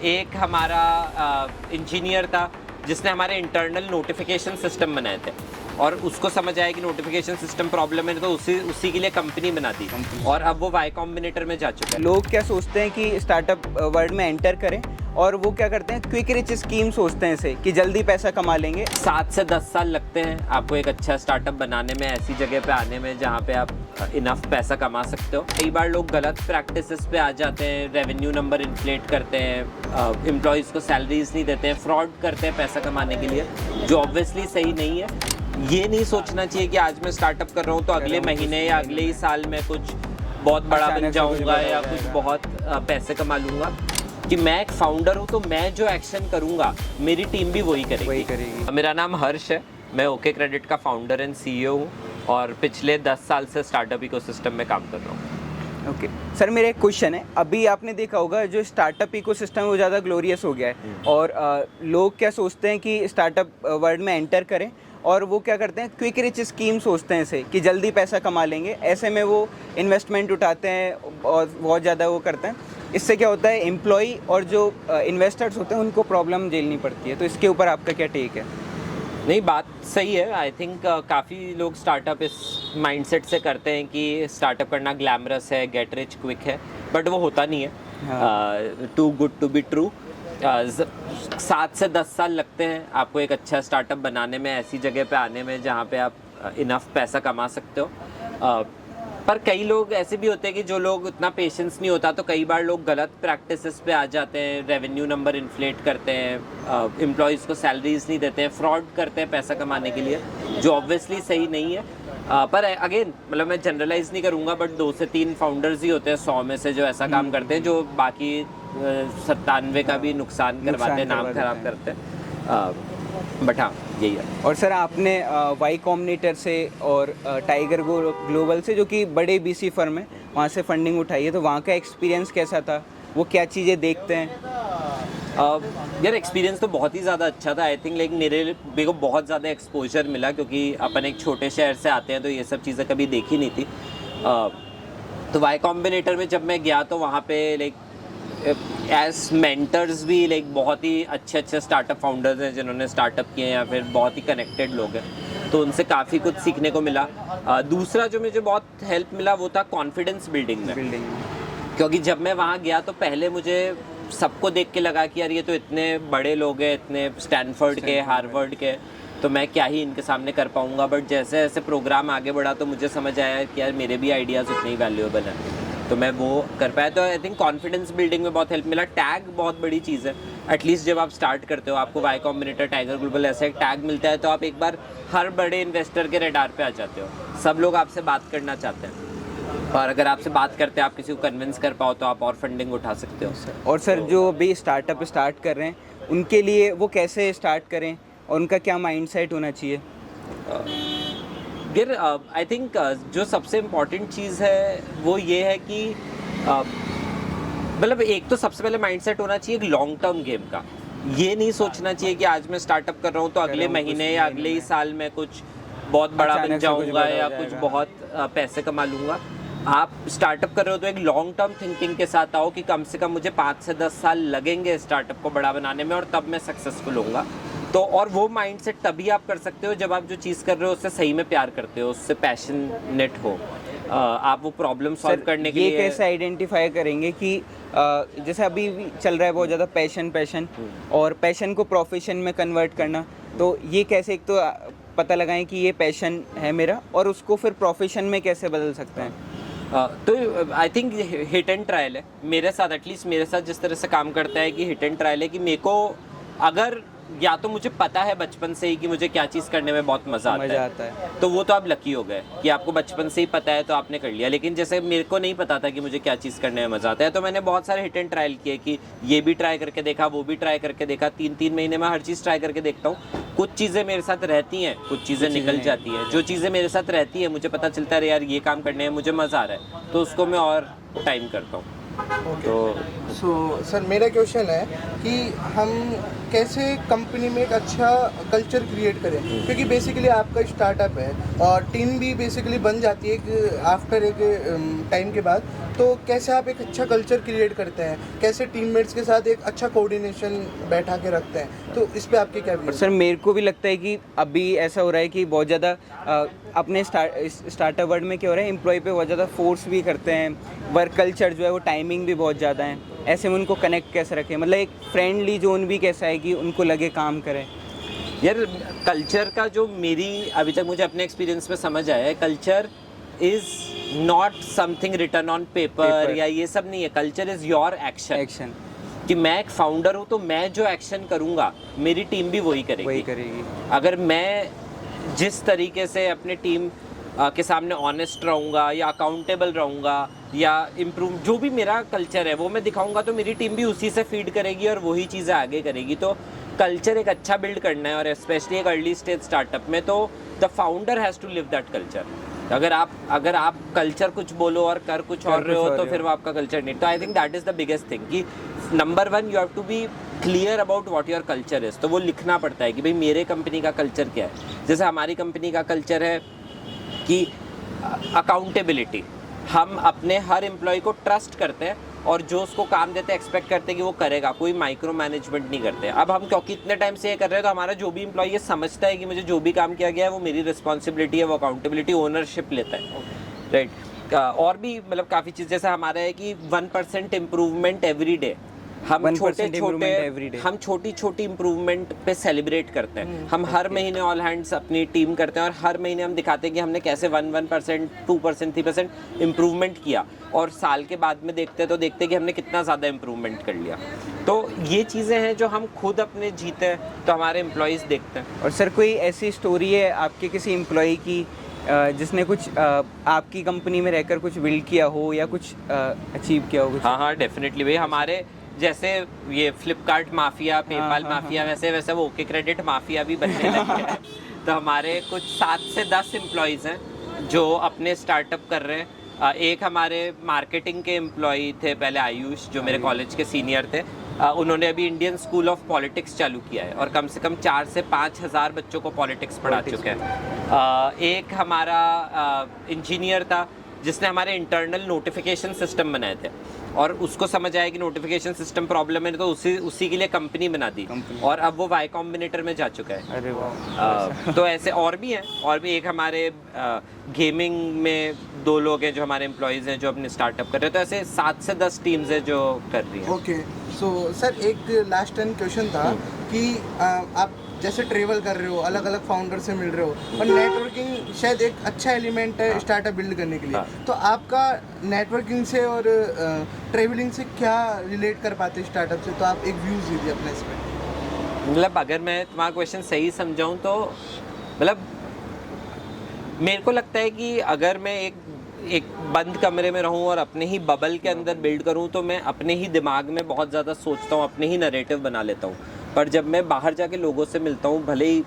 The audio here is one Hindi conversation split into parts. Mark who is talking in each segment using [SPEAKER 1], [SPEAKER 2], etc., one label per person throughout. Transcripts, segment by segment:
[SPEAKER 1] एक हमारा इंजीनियर था जिसने हमारे इंटरनल नोटिफिकेशन सिस्टम बनाए थे और उसको समझ आया कि नोटिफिकेशन सिस्टम प्रॉब्लम है, तो उसी के लिए कंपनी बना दी और अब वो वाई कॉम्बिनेटर में जा चुका है।
[SPEAKER 2] लोग क्या सोचते हैं कि स्टार्टअप वर्ल्ड में एंटर करें और वो क्या करते हैं, क्विक रिच स्कीम सोचते हैं इसे कि जल्दी पैसा कमा लेंगे।
[SPEAKER 1] 7 से 10 साल लगते हैं आपको एक अच्छा स्टार्टअप बनाने में, ऐसी जगह पे आने में जहाँ पे आप इनफ पैसा कमा सकते हो। कई बार लोग गलत प्रैक्टिसेस पे आ जाते हैं, रेवेन्यू नंबर इन्फ्लेट करते हैं, एम्प्लॉयज़ को सैलरीज नहीं देते हैं, फ्रॉड करते हैं पैसा कमाने के लिए, जो ऑब्वियसली सही नहीं है। ये नहीं सोचना चाहिए कि आज मैं स्टार्टअप कर रहा हूँ तो अगले महीने या अगले ही साल में कुछ बहुत बड़ा बन जाऊँगा या कुछ बहुत पैसे कमा लूँगा। कि मैं एक फाउंडर हूँ तो मैं जो एक्शन करूँगा मेरी टीम भी वही करेगी। मेरा नाम हर्ष है, मैं ओके क्रेडिट का फाउंडर एंड CEO हूँ और पिछले 10 साल से स्टार्टअप इकोसिस्टम में काम कर रहा हूँ।
[SPEAKER 2] ओके सर, मेरा एक क्वेश्चन है। अभी आपने देखा होगा जो स्टार्टअप इकोसिस्टम है वो ज़्यादा ग्लोरियस हो गया है और लोग क्या सोचते हैं कि स्टार्टअप वर्ल्ड में एंटर करें और वो क्या करते हैं, क्विक रिच स्कीम सोचते हैं इसे कि जल्दी पैसा कमा लेंगे। ऐसे में वो इन्वेस्टमेंट उठाते हैं और बहुत ज़्यादा वो करते हैं। इससे क्या होता है, एम्प्लॉई और जो इन्वेस्टर्स होते हैं उनको प्रॉब्लम झेलनी पड़ती है। तो इसके ऊपर आपका क्या टेक है?
[SPEAKER 1] नहीं, बात सही है। आई थिंक काफ़ी लोग स्टार्टअप इस माइंडसेट से करते हैं कि स्टार्टअप करना ग्लैमरस है, गेट रिच क्विक है, बट वो होता नहीं है। Too good to be true. 7 से 10 साल लगते हैं आपको एक अच्छा स्टार्टअप बनाने में, ऐसी जगह पे आने में जहाँ पे आप इनफ पैसा कमा सकते हो। पर कई लोग ऐसे भी होते हैं कि जो लोग उतना पेशेंस नहीं होता, तो कई बार लोग गलत प्रैक्टिसेस पे आ जाते हैं, रेवेन्यू नंबर इन्फ्लेट करते हैं, एम्प्लॉयज़ को सैलरीज नहीं देते हैं, फ्रॉड करते हैं पैसा कमाने के लिए, जो ऑब्वियसली सही नहीं है। पर अगेन मतलब मैं जनरलाइज नहीं करूँगा, बट 2 से 3 फाउंडर्स ही होते हैं 100 में से जो ऐसा काम करते हैं, जो बाकी 97 का भी नुकसान करवाते हैं, नाम खराब करते हैं। बट हाँ, यही है।
[SPEAKER 2] और सर आपने वाई कॉम्बिनेटर से और टाइगर ग्लोबल से, जो कि बड़े BC फर्म है, वहाँ से फंडिंग उठाई है, तो वहाँ का एक्सपीरियंस कैसा था? वो क्या चीज़ें देखते हैं?
[SPEAKER 1] यार एक्सपीरियंस तो बहुत ही ज़्यादा अच्छा था। आई थिंक लेकिन मेरे को बहुत ज़्यादा एक्सपोजर मिला क्योंकि अपन एक छोटे शहर से आते हैं, तो ये सब चीज़ें कभी देखी नहीं थी। तो वाई कॉम्बिनेटर में जब मैं गया तो वहाँ पे लाइक एज मेंटर्स भी लाइक बहुत ही अच्छे स्टार्टअप फाउंडर्स हैं जिन्होंने स्टार्टअप किए हैं या फिर बहुत ही कनेक्टेड लोग हैं, तो उनसे काफ़ी कुछ सीखने को मिला। दूसरा जो मुझे बहुत हेल्प मिला वो था कॉन्फिडेंस बिल्डिंग में, क्योंकि जब मैं वहाँ गया तो पहले मुझे सबको देख के लगा कि यार ये तो इतने बड़े लोग हैं, इतने स्टैनफोर्ड के, हार्वर्ड के, तो मैं क्या ही इनके सामने कर पाऊँगा। बट जैसे जैसे प्रोग्राम आगे बढ़ा तो मुझे समझ आया कि यार मेरे भी आइडियाज़ उतने ही वैल्यूएबल हैं, तो मैं वो कर पाया। तो आई थिंक कॉन्फिडेंस बिल्डिंग में बहुत हेल्प मिला। टैग बहुत बड़ी चीज़ है। एटलीस्ट जब आप स्टार्ट करते हो, आपको वाई कॉम्बिनेटर, टाइगर ग्लोबल ऐसा एक टैग मिलता है, तो आप एक बार हर बड़े इन्वेस्टर के रडार पे आ जाते हो। सब लोग आपसे बात करना चाहते हैं और अगर आपसे बात करते हैं, आप किसी को कन्विंस कर पाओ तो आप और फंडिंग उठा सकते हो।
[SPEAKER 2] और सर जो भी स्टार्टअप स्टार्ट कर रहे हैं उनके लिए वो कैसे स्टार्ट करें और उनका क्या माइंडसेट होना चाहिए?
[SPEAKER 1] आई थिंक जो सबसे इम्पॉर्टेंट चीज़ है वो ये है कि मतलब एक तो सबसे पहले माइंडसेट होना चाहिए एक लॉन्ग टर्म गेम का। ये नहीं सोचना चाहिए कि आज मैं स्टार्टअप कर रहा हूँ तो अगले महीने या अगले ही साल में कुछ बहुत बड़ा बन जाऊँगा या कुछ बहुत पैसे कमा लूँगा। आप स्टार्टअप कर रहे हो तो एक लॉन्ग टर्म थिंकिंग के साथ आओ कि कम से कम मुझे 5 से 10 साल लगेंगे स्टार्टअप को बड़ा बनाने में और तब मैं सक्सेसफुल होऊंगा। तो और वो माइंडसेट तभी आप कर सकते हो जब आप जो चीज़ कर रहे हो उससे सही में प्यार करते हो, उससे पैशनेट हो, आप वो प्रॉब्लम सॉल्व करने के लिए।
[SPEAKER 2] ये कैसे आइडेंटिफाई करेंगे कि जैसे अभी भी चल रहा है बहुत ज़्यादा पैशन और पैशन को प्रोफेशन में कन्वर्ट करना, तो ये कैसे एक तो पता लगाएं कि ये पैशन है मेरा और उसको फिर प्रोफेशन में कैसे बदल सकते हैं?
[SPEAKER 1] तो I think hit and trial है मेरे साथ, एटलीस्ट मेरे साथ जिस तरह से काम करता है कि हिट एंड ट्रायल है कि मेरे को अगर या तो मुझे पता है बचपन से ही कि मुझे क्या चीज़ करने में बहुत मज़ा आता है, तो वो तो आप लकी हो गए कि आपको बचपन से ही पता है तो आपने कर लिया। लेकिन जैसे मेरे को नहीं पता था कि मुझे क्या चीज़ करने में मज़ा आता है, तो मैंने बहुत सारे हिट एंड ट्रायल किए कि ये भी ट्राई करके देखा, वो भी ट्राई करके देखा। 3-3 महीने में हर चीज़ ट्राई करके देखता हूँ। कुछ चीज़ें मेरे साथ रहती हैं, कुछ चीज़ें निकल जाती हैं। जो चीज़ें मेरे साथ रहती हैं मुझे पता चलता है यार ये काम करने में मुझे मज़ा आ रहा है, तो उसको मैं और टाइम करता हूँ।
[SPEAKER 3] तो सर मेरा क्वेश्चन है कि हम कैसे कंपनी में एक अच्छा कल्चर क्रिएट करें, क्योंकि बेसिकली आपका स्टार्टअप है और टीम भी बेसिकली बन जाती है आफ्टर एक टाइम के बाद। तो कैसे आप एक अच्छा कल्चर क्रिएट करते हैं, कैसे टीममेट्स के साथ एक अच्छा कोऑर्डिनेशन बैठा के रखते हैं, तो इस पे आपके क्या
[SPEAKER 2] और सर मेरे को भी लगता है कि अभी ऐसा हो रहा है कि बहुत ज़्यादा अपने स्टार्टअप वर्ल्ड में क्या हो रहा है, एम्प्लॉय पे बहुत ज़्यादा फोर्स भी करते हैं, वर्क कल्चर जो है वो टाइमिंग भी बहुत ज़्यादा है, ऐसे में उनको कनेक्ट कैसे रखें, मतलब एक फ्रेंडली जोन भी कैसा है कि उनको लगे काम करें।
[SPEAKER 1] यार कल्चर का जो मेरी अभी तक मुझे अपने एक्सपीरियंस में समझ आया है, culture is not something written on paper या ये सब नहीं है। Culture is your action. कि मैं एक फाउंडर हूँ तो मैं जो एक्शन करूँगा मेरी टीम भी वही करेगी। अगर मैं जिस तरीके से अपने टीम के सामने ऑनेस्ट रहूँगा या अकाउंटेबल रहूँगा या इम्प्रूव जो भी मेरा कल्चर है वो मैं दिखाऊँगा तो मेरी टीम भी उसी से फीड करेगी और वही चीज़ें आगे करेगी। तो कल्चर एक अच्छा बिल्ड करना है और स्पेशली एक अर्ली स्टेज स्टार्टअप में तो the founder has to live that culture. अगर आप कल्चर कुछ बोलो और कर कुछ और रहे हो तो फिर वो आपका कल्चर नहीं। तो I think that is the biggest thing कि number 1 you have to be clear about what your culture is. तो वो लिखना पड़ता है कि भाई मेरे कंपनी का कल्चर क्या है। जैसे हमारी कंपनी का कल्चर है कि अकाउंटेबिलिटी, हम अपने हर एम्प्लॉय को ट्रस्ट करते हैं और जो उसको काम देते हैं एक्सपेक्ट करते हैं कि वो करेगा, कोई माइक्रो मैनेजमेंट नहीं करते। अब हम क्योंकि इतने टाइम से ये कर रहे हैं तो हमारा जो भी एम्प्लॉय ये समझता है कि मुझे जो भी काम किया गया है वो मेरी रिस्पॉन्सिबिलिटी है, वो अकाउंटेबिलिटी ओनरशिप लेता है, राइट। और भी मतलब काफ़ी चीज़ जैसे हमारा है कि 1% इम्प्रूवमेंट एवरी डे। हम छोटी छोटी इम्प्रूवमेंट पे सेलिब्रेट करते हैं। हम हर महीने ऑल हैंड्स अपनी टीम करते हैं और हर महीने हम दिखाते हैं कि हमने कैसे 1% 2% 3% इम्प्रूवमेंट किया और साल के बाद में देखते हैं कि हमने कितना ज़्यादा इम्प्रूवमेंट कर लिया। तो ये चीज़ें हैं जो हम खुद अपने जीते हैं तो हमारे एम्प्लॉयज़ देखते हैं।
[SPEAKER 2] और सर कोई ऐसी स्टोरी है आपके किसी एम्प्लॉय की जिसने कुछ आपकी कंपनी में रहकर कुछ बिल्ड किया हो या कुछ अचीव किया हो कुछ?
[SPEAKER 1] हाँ डेफिनेटली भाई। हमारे जैसे ये फ्लिपकार्ट माफिया, पेपाल माफिया, वैसे वो ओके क्रेडिट माफिया भी बनने लगे हैं। तो हमारे कुछ 7 से 10 एम्प्लॉयज़ हैं जो अपने स्टार्टअप कर रहे हैं। एक हमारे मार्केटिंग के एम्प्लॉय थे पहले, आयुष, जो मेरे कॉलेज के सीनियर थे। उन्होंने अभी इंडियन स्कूल ऑफ पॉलिटिक्स चालू किया है और कम से कम 4 से 5 हज़ार बच्चों को पॉलिटिक्स पढ़ा चुके हैं। एक हमारा इंजीनियर था जिसने हमारे इंटरनल नोटिफिकेशन सिस्टम बनाए थे और उसको समझ आया कि नोटिफिकेशन सिस्टम प्रॉब्लम है तो उसी के लिए कंपनी बना दी और अब वो वाई कॉम्बिनेटर में जा चुका है।
[SPEAKER 2] अरे वाह।
[SPEAKER 1] तो ऐसे और भी हैं। और भी एक हमारे गेमिंग में 2 लोग हैं जो हमारे एम्प्लॉयज़ हैं जो अपने स्टार्टअप कर रहे हैं। तो ऐसे 7 से 10 टीम्स हैं जो कर रही हैं।
[SPEAKER 3] ओके, सो सर एक लास्ट टाइम क्वेश्चन था कि आप जैसे ट्रेवल कर रहे हो, अलग अलग फाउंडर से मिल रहे हो और नेटवर्किंग शायद एक अच्छा एलिमेंट है स्टार्टअप बिल्ड करने के लिए। तो आपका नेटवर्किंग से और ट्रेवलिंग से क्या रिलेट कर पाते स्टार्टअप से, तो आप एक व्यूज़ दीजिए अपने इस पर।
[SPEAKER 1] मतलब अगर मैं तुम्हारा क्वेश्चन सही समझाऊं तो मतलब मेरे को लगता है कि अगर मैं एक बंद कमरे में रहूं और अपने ही बबल के अंदर बिल्ड करूं तो मैं अपने ही दिमाग में बहुत ज़्यादा सोचता हूं, अपने ही नरेटिव बना लेता हूं। पर जब मैं बाहर जाके लोगों से मिलता हूँ, भले ही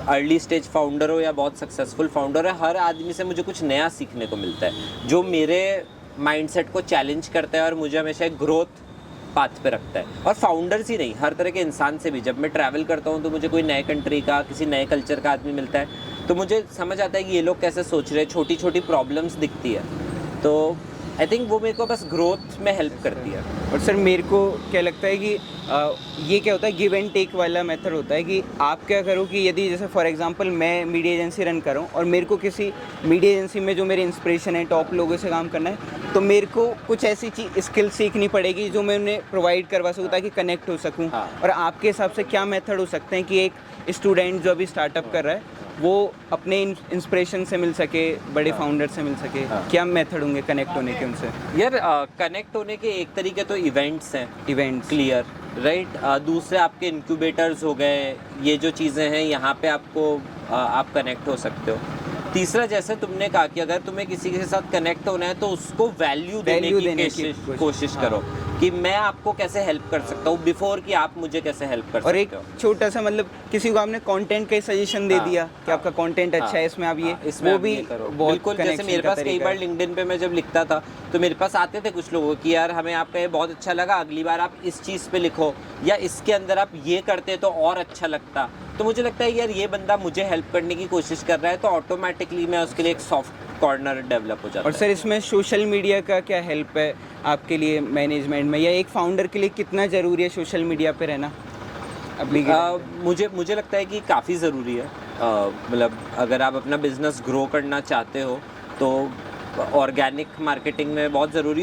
[SPEAKER 1] अर्ली स्टेज फाउंडर हो या बहुत सक्सेसफुल फाउंडर है, हर आदमी से मुझे कुछ नया सीखने को मिलता है जो मेरे माइंडसेट को चैलेंज करता है और मुझे हमेशा एक ग्रोथ पाथ पे रखता है। और फाउंडर्स ही नहीं, हर तरह के इंसान से भी जब मैं ट्रैवल करता हूँ तो मुझे कोई नए कंट्री का, किसी नए कल्चर का आदमी मिलता है तो मुझे समझ आता है कि ये लोग कैसे सोच रहे हैं, छोटी छोटी प्रॉब्लम्स दिखती है। तो आई थिंक वो मेरे को बस ग्रोथ में हेल्प करती है।
[SPEAKER 2] और सर मेरे को क्या लगता है कि ये क्या होता है, गिव एंड टेक वाला मेथड होता है कि आप क्या करो कि यदि जैसे फॉर एग्जांपल मैं मीडिया एजेंसी रन कर रहा हूँ और मेरे को किसी मीडिया एजेंसी में जो मेरे इंस्पिरेशन है, टॉप लोगों से काम करना है, तो मेरे को कुछ ऐसी चीज स्किल सीखनी पड़ेगी जो मैं उन्हें प्रोवाइड करवा सकूँ ताकि कनेक्ट हो सकूँ। और आपके हिसाब से क्या मेथड हो सकते हैं कि एक स्टूडेंट जो अभी स्टार्टअप कर रहा है वो अपने इंस्पिरेशन से मिल सके, बड़े फाउंडर से मिल सके? क्या मेथड होंगे कनेक्ट होने के उनसे?
[SPEAKER 1] यार कनेक्ट होने के एक तरीके तो इवेंट्स हैं,
[SPEAKER 2] इवेंट्स
[SPEAKER 1] क्लियर, राइट। दूसरे आपके इंक्यूबेटर्स हो गए, ये जो चीज़ें हैं यहाँ पे आपको आप कनेक्ट हो सकते हो। तीसरा, जैसे तुमने कहा कि अगर तुम्हें किसी के साथ कनेक्ट होना है तो उसको वैल्यू देने की कोशिश करो कि मैं आपको कैसे हेल्प कर सकता हूँ बिफोर कि आप मुझे कैसे हेल्प कर सकते हो।
[SPEAKER 2] और एक छोटा सा मतलब किसी को आपने कंटेंट का सजेशन दे दिया कि आपका कंटेंट अच्छा है, इसमें आप ये
[SPEAKER 1] इसमें
[SPEAKER 2] वो भी
[SPEAKER 1] करो।
[SPEAKER 2] बहुत
[SPEAKER 1] बिल्कुल, जैसे मेरे पास कई बार लिंक्डइन पे मैं जब लिखता था तो मेरे पास आते थे कुछ लोगों कि यार हमें आपका ये बहुत अच्छा लगा, अगली बार आप इस चीज़ पे लिखो या इसके अंदर आप ये करते तो और अच्छा लगता। तो मुझे लगता है यार ये बंदा मुझे हेल्प करने की कोशिश कर रहा है, तो ऑटोमेटिकली मैं उसके लिए एक सॉफ्ट कॉर्नर डेवलप हो जाता
[SPEAKER 2] और
[SPEAKER 1] है।
[SPEAKER 2] सर इसमें सोशल मीडिया का क्या हेल्प है आपके लिए मैनेजमेंट में, या एक फाउंडर के लिए कितना ज़रूरी है सोशल मीडिया पे रहना अभी?
[SPEAKER 1] मुझे लगता है कि काफ़ी ज़रूरी है। मतलब अगर आप अपना बिजनेस ग्रो करना चाहते हो तो ऑर्गेनिक मार्केटिंग में बहुत ज़रूरी